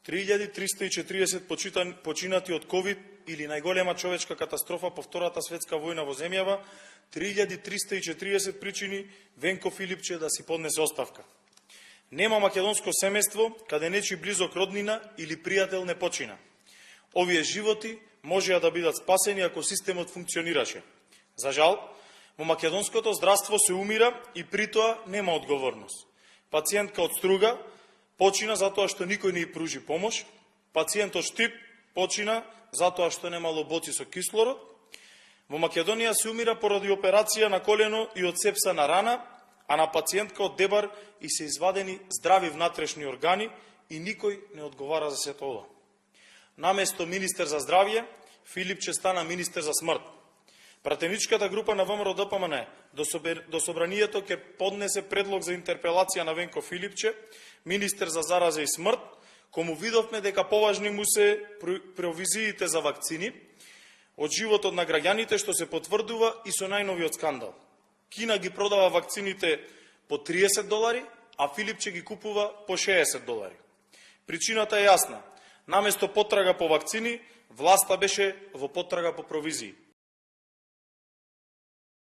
3340 починати од ковид или најголема човечка катастрофа по Втората светска војна во земјава, 3340 причини Венко Филипче да си поднесе оставка. Нема македонско семејство каде нечи близок роднина или пријател не почина. Овие животи можеа да бидат спасени ако системот функционираше. За жал, во македонското здравство се умира и притоа нема одговорност. Пациентка од Струга почина затоа што никој не ја пружи помош, пациент од Штип почина затоа што немало боци со кислород. Во Македонија се умира поради операција на колено и од сепса на рана, а на пациентка од Дебар и се извадени здрави внатрешни органи и никој не одговара за сето ова. Наместо министер за здравје, Филипче стана министер за смрт. Пратеничката група на ВМРО ДПМН до собранието ќе поднесе предлог за интерпелација на Венко Филипче, министер за зараза и смрт, кому видовме дека поважни му се провизиите за вакцини од животот на граѓаните, што се потврдува и со најновиот скандал. Кина ги продава вакцините по $30, а Филипче ги купува по $60. Причината е јасна. Наместо потрага по вакцини, власта беше во потрага по провизии.